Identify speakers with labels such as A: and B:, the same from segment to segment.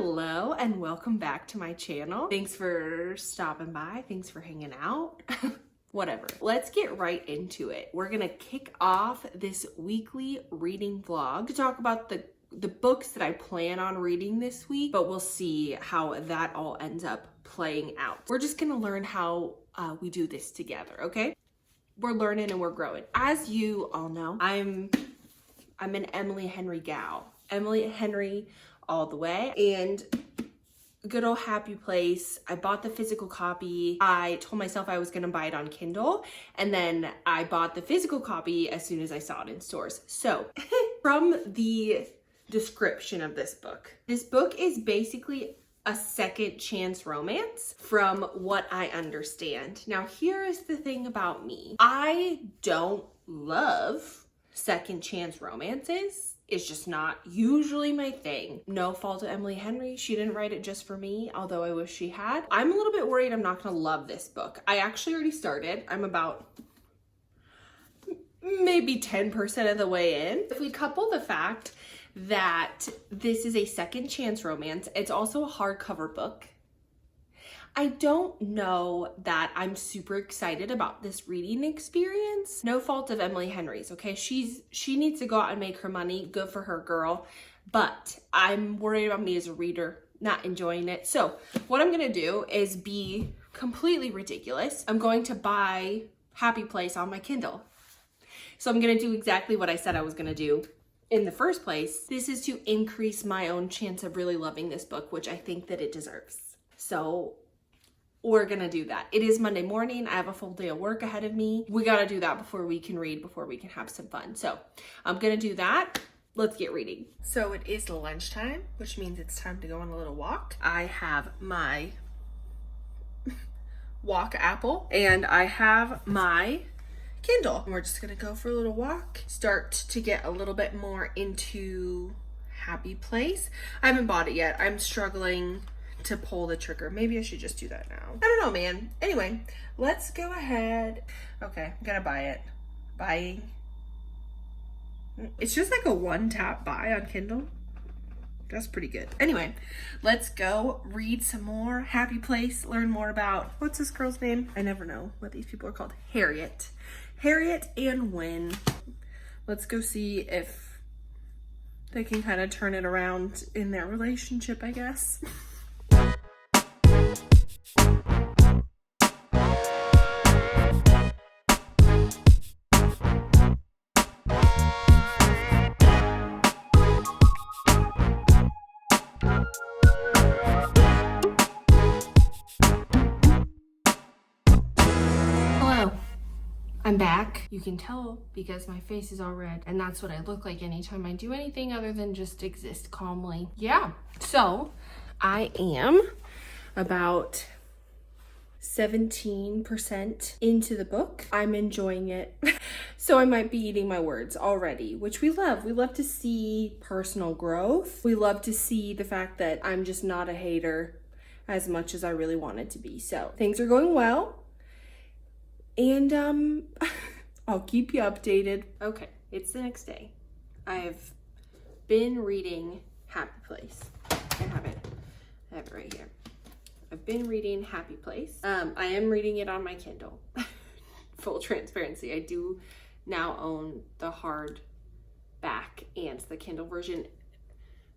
A: Hello and welcome back to my channel. Thanks for stopping by. Thanks for hanging out. Whatever. Let's get right into it. We're gonna kick off this weekly reading vlog to talk about the books that I plan on reading this week, but we'll see how that all ends up playing out. We're just gonna learn how we do this together, okay? We're learning and we're growing. As you all know, I'm an Emily Henry gal. Emily Henry all the way. And good old Happy Place. I bought the physical copy. I told myself I was gonna buy it on Kindle, and then I bought the physical copy as soon as I saw it in stores. So from the description of this book is basically a second chance romance from what I understand. Now, here is the thing about me. I don't love second chance romances. It's just not usually my thing. No fault of Emily Henry. She didn't write it just for me, although I wish she had. I'm a little bit worried I'm not gonna love this book. I actually already started. I'm about maybe 10% of the way in. If we couple the fact that this is a second chance romance, it's also a hardcover book. I don't know that I'm super excited about this reading experience. No fault of Emily Henry's, okay? She needs to go out and make her money. Good for her, girl. But I'm worried about me as a reader not enjoying it. So what I'm gonna do is be completely ridiculous. I'm going to buy Happy Place on my Kindle. So I'm gonna do exactly what I said I was gonna do in the first place. This is to increase my own chance of really loving this book, which I think that it deserves. So we're gonna do that. It is Monday morning. I have a full day of work ahead of me. We gotta do that before we can read, before we can have some fun. So I'm gonna do that. Let's get reading. So it is lunchtime, which means it's time to go on a little walk. I have my walk apple and I have my Kindle. And we're just gonna go for a little walk, start to get a little bit more into Happy Place. I haven't bought it yet. I'm struggling to pull the trigger. Maybe I should just do that now. I don't know, man. Anyway, let's go ahead. Okay, I'm gonna buy it. Buying. It's just like a one tap buy on Kindle. That's pretty good. Anyway, let's go read some more Happy Place, learn more about, what's this girl's name? I never know what these people are called. Harriet and Win. Let's go see if they can kind of turn it around in their relationship, I guess. I'm back. You can tell because my face is all red, and that's what I look like anytime I do anything other than just exist calmly. Yeah, so I am about 17% into the book. I'm enjoying it. So I might be eating my words already, which we love. We love to see personal growth. We love to see the fact that I'm just not a hater as much as I really wanted to be. So things are going well. And I'll keep you updated. Okay, it's the next day. I've been reading Happy Place. I have it right here. I've been reading Happy Place. I am reading it on my Kindle. Full transparency. I do now own the hardback and the Kindle version.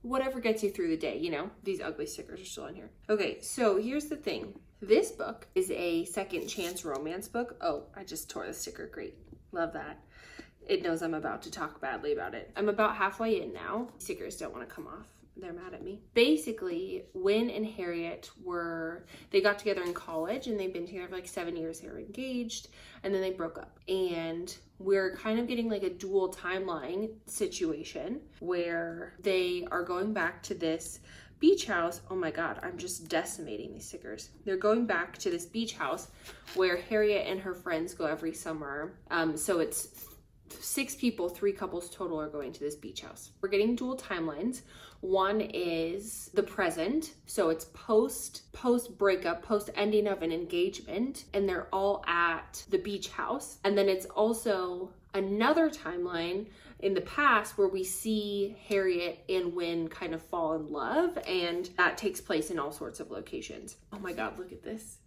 A: Whatever gets you through the day, you know? These ugly stickers are still on here. Okay, so here's the thing. This book is a second chance romance book. Oh, I just tore the sticker. Great. Love that. It knows I'm about to talk badly about it. I'm about halfway in now. Stickers don't want to come off. They're mad at me. Basically, Win and Harriet they got together in college and they've been together for like 7 years. They were engaged and then they broke up. And we're kind of getting like a dual timeline situation where they are going back to this beach house. Oh my God, I'm just decimating these stickers. They're going back to this beach house where Harriet and her friends go every summer. So it's 6 people, 3 couples total are going to this beach house. We're getting dual timelines. One is the present, so it's post breakup, post ending of an engagement, and they're all at the beach house. And then it's also another timeline in the past where we see Harriet and Wynn kind of fall in love, and that takes place in all sorts of locations. Oh my God, look at this.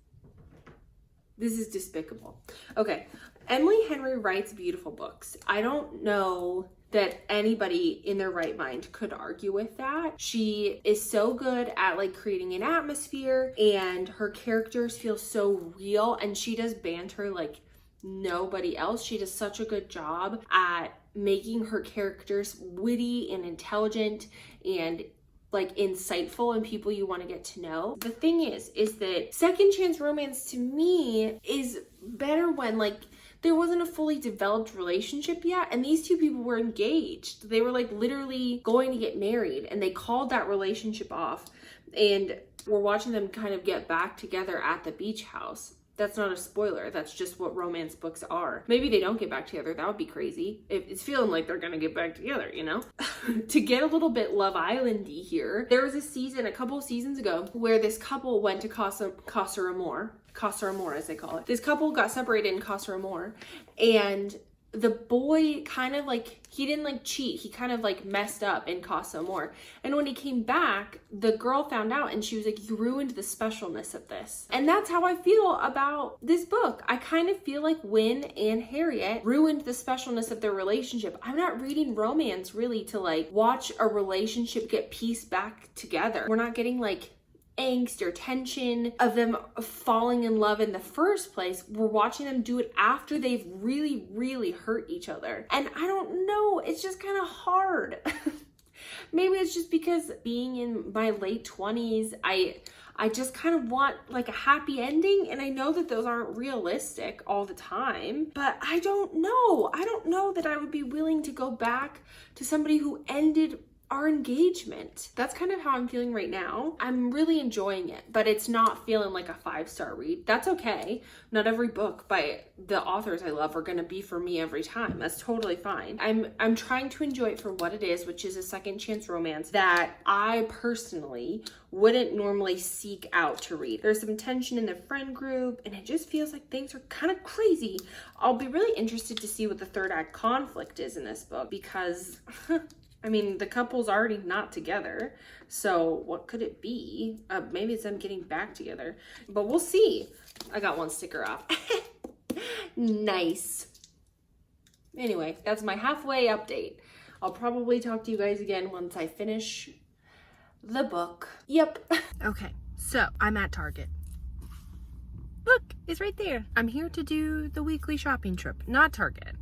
A: This is despicable. Okay, Emily Henry writes beautiful books. I don't know that anybody in their right mind could argue with that. She is so good at like creating an atmosphere, and her characters feel so real, and she does banter like nobody else. She does such a good job at making her characters witty and intelligent and like insightful and people you want to get to know. The thing is that second chance romance to me is better when like there wasn't a fully developed relationship yet, and these two people were engaged. They were like literally going to get married, and they called that relationship off, and we're watching them kind of get back together at the beach house. That's not a spoiler. That's just what romance books are. Maybe they don't get back together. That would be crazy. It's feeling like they're gonna get back together, you know? To get a little bit Love Island-y here, there was a season, a couple of seasons ago, where this couple went to Casa Amor, as they call it. This couple got separated in Casa Amor, and the boy kind of like, he didn't like cheat. He kind of like messed up in Casa Amor. And when he came back, the girl found out and she was like, you ruined the specialness of this. And that's how I feel about this book. I kind of feel like Wynn and Harriet ruined the specialness of their relationship. I'm not reading romance really to like watch a relationship get pieced back together. We're not getting like angst or tension of them falling in love in the first place. We're watching them do it after they've really, really hurt each other. And I don't know, it's just kind of hard. Maybe it's just because being in my late 20s, I just kind of want like a happy ending, and I know that those aren't realistic all the time, but I don't know. I don't know that I would be willing to go back to somebody who ended our engagement. That's kind of how I'm feeling right now. I'm really enjoying it, but it's not feeling like a 5-star read. That's okay. Not every book by the authors I love are gonna be for me every time. That's totally fine. I'm trying to enjoy it for what it is, which is a second chance romance that I personally wouldn't normally seek out to read. There's some tension in the friend group, and it just feels like things are kind of crazy. I'll be really interested to see what the third act conflict is in this book, because I mean, the couple's already not together, so what could it be? Maybe it's them getting back together, but we'll see. I got one sticker off. Nice. Anyway, that's my halfway update. I'll probably talk to you guys again once I finish the book. Yep. Okay, so I'm at Target. Look, it's right there. I'm here to do the weekly shopping trip, not Target.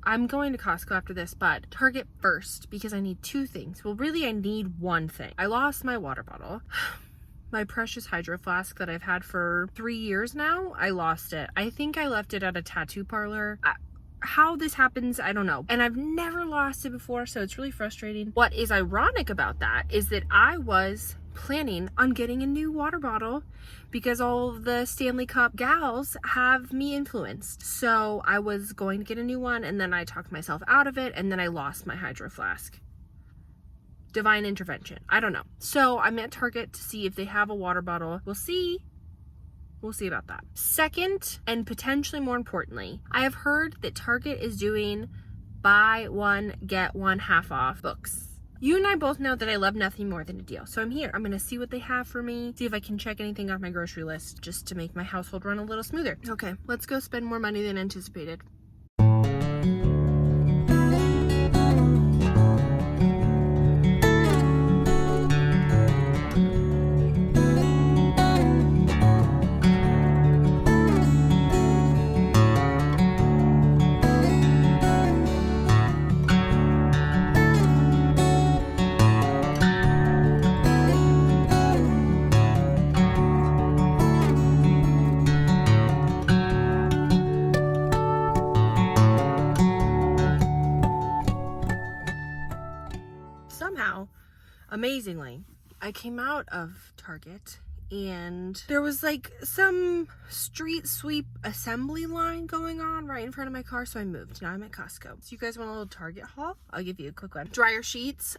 A: I'm going to Costco after this, but Target first because I need 2 things. Well, really, I need 1 thing. I lost my water bottle. My precious Hydro Flask that I've had for 3 years now. I lost it. I think I left it at a tattoo parlor. How this happens, I don't know. And I've never lost it before, so it's really frustrating. What is ironic about that is that I was planning on getting a new water bottle because all of the Stanley Cup gals have me influenced. So I was going to get a new one, and then I talked myself out of it, and then I lost my Hydro Flask. Divine intervention. I don't know. So I'm at Target to see if they have a water bottle. We'll see. We'll see about that. Second, and potentially more importantly, I have heard that Target is doing buy one, get one half off books. You and I both know that I love nothing more than a deal. So I'm here. I'm going to see what they have for me, see if I can check anything off my grocery list just to make my household run a little smoother. Okay, let's go spend more money than anticipated. Somehow, amazingly, I came out of Target and there was like some street sweep assembly line going on right in front of my car, so I moved. Now I'm at Costco. So you guys want a little Target haul? I'll give you a quick one. Dryer sheets,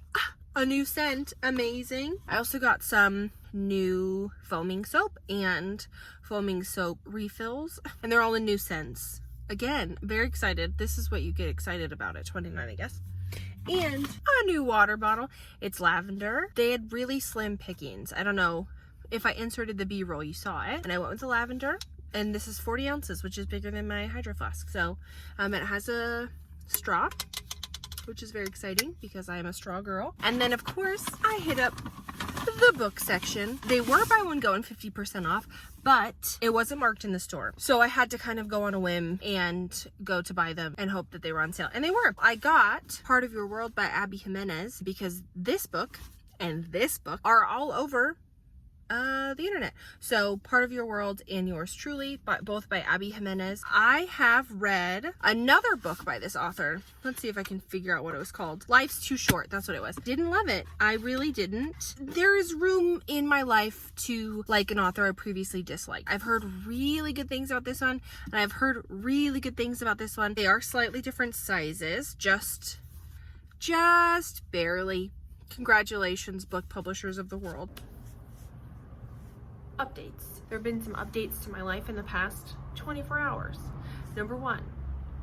A: a new scent, amazing. I also got some new foaming soap and foaming soap refills, and they're all in new scents. Again, very excited. This is what you get excited about at 29, I guess. And a new water bottle. It's lavender. They had really slim pickings. I don't know if I inserted the B-roll, you saw it. And I went with the lavender. And this is 40 ounces, which is bigger than my Hydro Flask. So it has a straw, which is very exciting because I am a straw girl. And then, of course, I hit up the book section. They were buy one, go and 50% off, but it wasn't marked in the store. So I had to kind of go on a whim and go to buy them and hope that they were on sale. And they were. I got Part of Your World by Abby Jimenez because this book and this book are all over the internet. So Part of Your World and Yours Truly, both by Abby Jimenez. I have read another book by this author. Let's see if I can figure out what it was called. Life's Too Short. That's what it was. Didn't love it. I really didn't. There is room in my life to like an author I previously disliked. I've heard really good things about this one, and I've heard really good things about this one. They are slightly different sizes, just barely. Congratulations, book publishers of the world. Updates. There have been some updates to my life in the past 24 hours. Number one,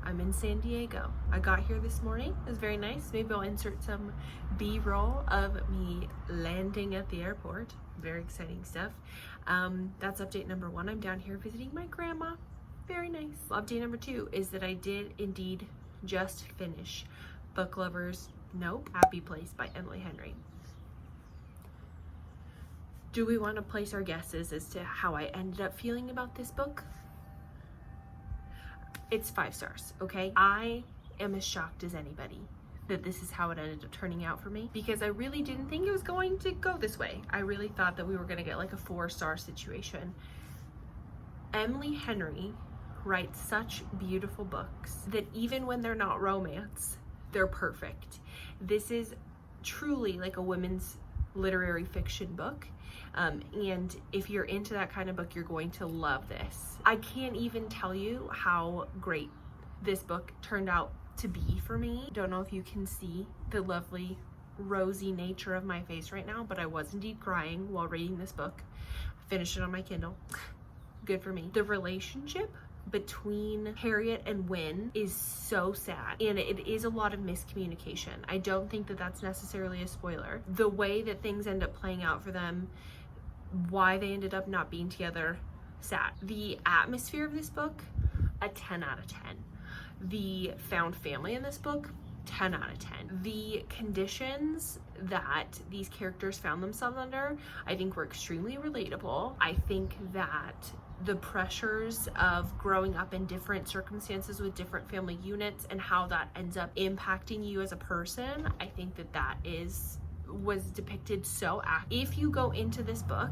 A: I'm in San Diego. I got here this morning. It was very nice. Maybe I'll insert some B-roll of me landing at the airport. Very exciting stuff. That's update number one. I'm down here visiting my grandma. Very nice. Update number two is that I did indeed just finish Book Lovers Nope, Happy Place by Emily Henry. Do we want to place our guesses as to how I ended up feeling about this book? It's 5 stars, okay? I am as shocked as anybody that this is how it ended up turning out for me, because I really didn't think it was going to go this way. I really thought that we were going to get like a 4-star situation. Emily Henry writes such beautiful books that even when they're not romance, they're perfect. This is truly like a women's literary fiction book. And if you're into that kind of book, you're going to love this. I can't even tell you how great this book turned out to be for me. Don't know if you can see the lovely rosy nature of my face right now, but I was indeed crying while reading this book. I finished it on my Kindle. Good for me. The relationship between Harriet and Win is so sad, and it is a lot of miscommunication. I don't think that that's necessarily a spoiler. The way that things end up playing out for them, why they ended up not being together, sad. The atmosphere of this book, a 10 out of 10. The found family in this book, 10 out of 10. The conditions that these characters found themselves under, I think were extremely relatable. I think that the pressures of growing up in different circumstances with different family units and how that ends up impacting you as a person, I think that was depicted so accurately. If you go into this book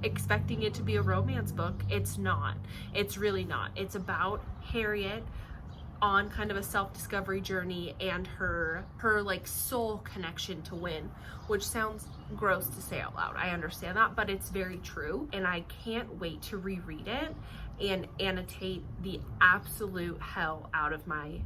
A: expecting it to be a romance book, it's not. It's really not. It's about Harriet on kind of a self-discovery journey and her like soul connection to Win, which sounds gross to say out loud. I understand that, but it's very true, and I can't wait to reread it and annotate the absolute hell out of my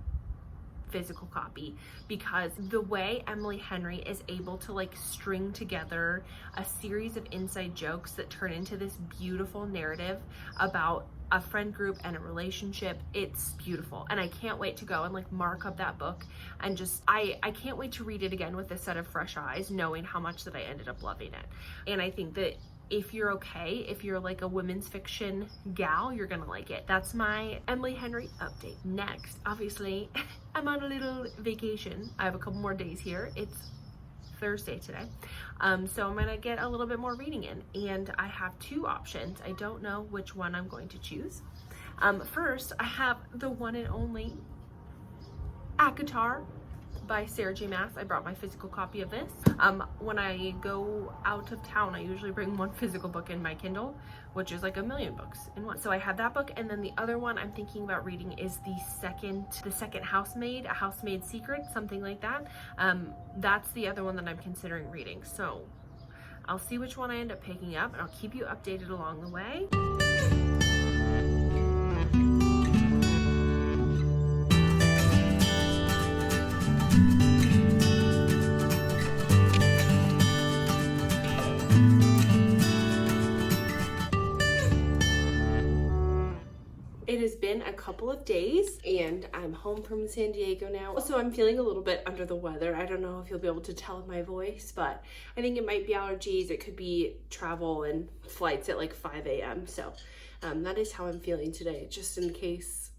A: physical copy, because the way Emily Henry is able to like string together a series of inside jokes that turn into this beautiful narrative about a friend group and a relationship, it's beautiful. And I can't wait to go and like mark up that book and just I can't wait to read it again with a set of fresh eyes, knowing how much that I ended up loving it. And I think that if you're okay, if you're like a women's fiction gal, you're gonna like it. That's my Emily Henry update. Next, obviously, I'm on a little vacation. I have a couple more days here. It's Thursday today. So I'm gonna get a little bit more reading in, and I have 2 options. I don't know which one I'm going to choose. First, I have the one and only ACOTAR by Sarah J. Maas. I brought my physical copy of this. When I go out of town, I usually bring one physical book in my Kindle, which is like a million books in one. So I have that book, and then the other one I'm thinking about reading is the second Housemaid, A Housemaid's Secret, something like that. That's the other one that I'm considering reading. So I'll see which one I end up picking up, and I'll keep you updated along the way. It has been a couple of days and I'm home from San Diego now. Also, I'm feeling a little bit under the weather. I don't know if you'll be able to tell in my voice, but I think it might be allergies. It could be travel and flights at like 5 a.m. So that is how I'm feeling today, just in case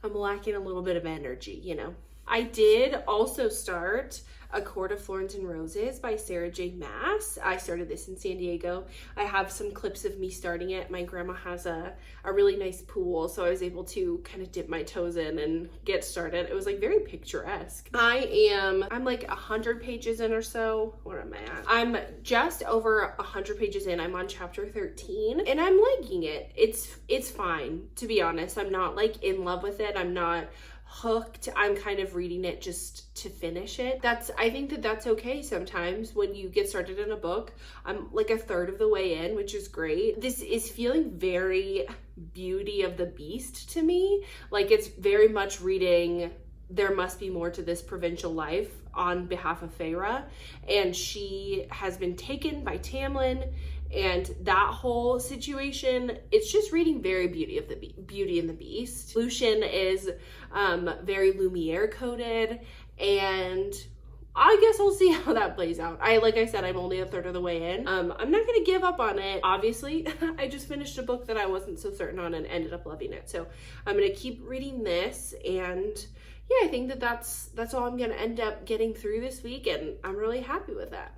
A: I'm lacking a little bit of energy, you know. I did also start A Court of Thorns and Roses by Sarah J. Maas. I started this in San Diego. I have some clips of me starting it. My grandma has a really nice pool, so I was able to kind of dip my toes in and get started. It was like very picturesque. I'm like 100 pages in or so. Where am I at? I'm just over 100 pages in. I'm on chapter 13 and I'm liking it. It's fine, to be honest. I'm not like in love with it. I'm not hooked. I'm kind of reading it just to finish it. I think that's okay sometimes when you get started in a book. I'm like a third of the way in, which is great. This is feeling very Beauty of the Beast to me. Like it's very much reading There Must Be More to This Provincial Life on behalf of Feyre, and she has been taken by Tamlin, and that whole situation, it's just reading very Beauty and the Beast. Lucien is very Lumiere coded, and I guess we'll see how that plays out. Like I said, I'm only a third of the way in. I'm not gonna give up on it. Obviously, I just finished a book that I wasn't so certain on and ended up loving it. So I'm gonna keep reading this, and yeah, I think that's all I'm gonna end up getting through this week, and I'm really happy with that.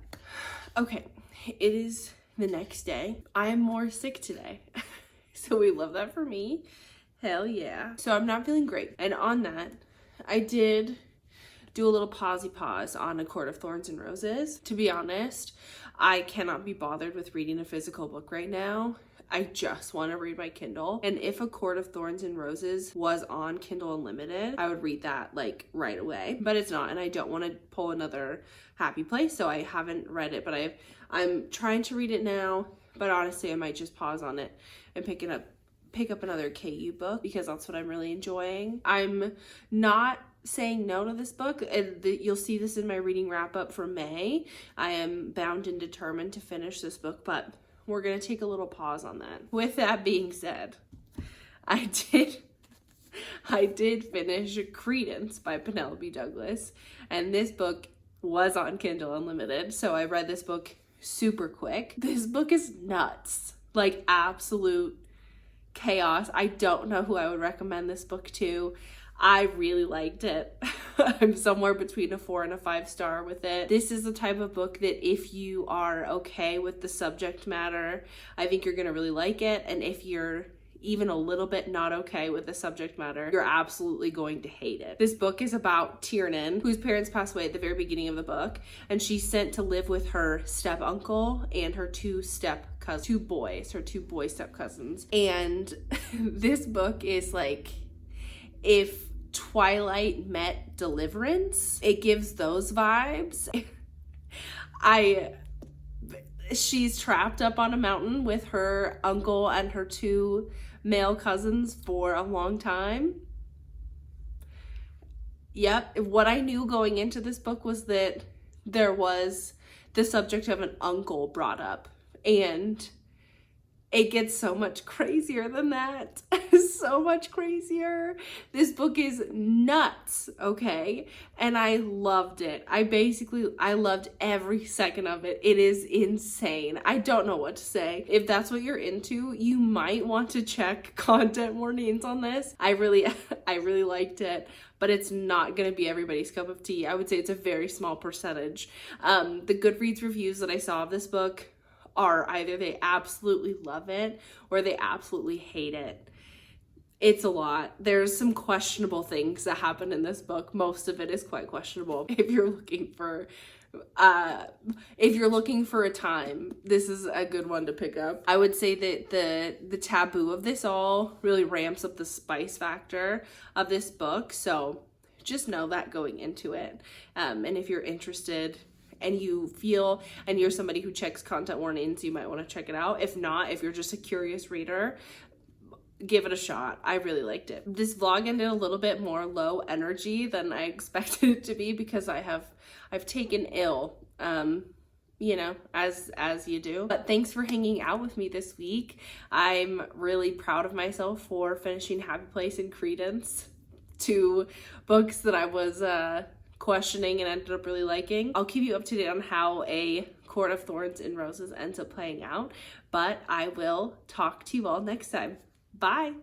A: Okay, it is the next day. I am more sick today. So we love that for me. Hell yeah. So I'm not feeling great. And on that, I did do a little pause on A Court of Thorns and Roses. To be honest, I cannot be bothered with reading a physical book right now. I just want to read my Kindle. And if A Court of Thorns and Roses was on Kindle Unlimited, I would read that like right away. But it's not, and I don't want to pull another Happy Place, so I haven't read it. But I'm trying to read it now, but honestly, I might just pause on it and pick up another KU book because that's what I'm really enjoying. I'm not saying no to this book, and you'll see this in my reading wrap up for May. I am bound and determined to finish this book, but we're gonna take a little pause on that. With that being said, I did finish Credence by Penelope Douglas, and this book was on Kindle Unlimited, so I read this book super quick. This book is nuts, like absolute chaos. I don't know who I would recommend this book to. I really liked it. I'm somewhere between a 4 and a 5 star with it. This is the type of book that if you are okay with the subject matter, I think you're gonna really like it. And if you're even a little bit not okay with the subject matter, you're absolutely going to hate it. This book is about Tiernan, whose parents pass away at the very beginning of the book, and she's sent to live with her step uncle and her two boy step cousins. And this book is like if Twilight met Deliverance. It gives those vibes. She's trapped up on a mountain with her uncle and her two male cousins for a long time. Yep, what I knew going into this book was that there was the subject of an uncle brought up, and it gets so much crazier than that. So much crazier. This book is nuts, okay? And I loved it. I loved every second of it. It is insane. I don't know what to say. If that's what you're into, you might want to check content warnings on this. I really liked it, but it's not gonna be everybody's cup of tea. I would say it's a very small percentage. The Goodreads reviews that I saw of this book are either they absolutely love it or they absolutely hate it. It's a lot. There's some questionable things that happen in this book. Most of it is quite questionable. If you're looking for a time, this is a good one to pick up. I would say that the taboo of this all really ramps up the spice factor of this book. So just know that going into it. And if you're interested and you feel, and you're somebody who checks content warnings, you might want to check it out. If not, if you're just a curious reader, give it a shot. I really liked it. This vlog ended a little bit more low energy than I expected it to be because I've taken ill, you know, as you do. But thanks for hanging out with me this week. I'm really proud of myself for finishing Happy Place and Credence, two books that I was questioning and ended up really liking. I'll keep you up to date on how A Court of Thorns and Roses ends up playing out, but I will talk to you all next time. Bye!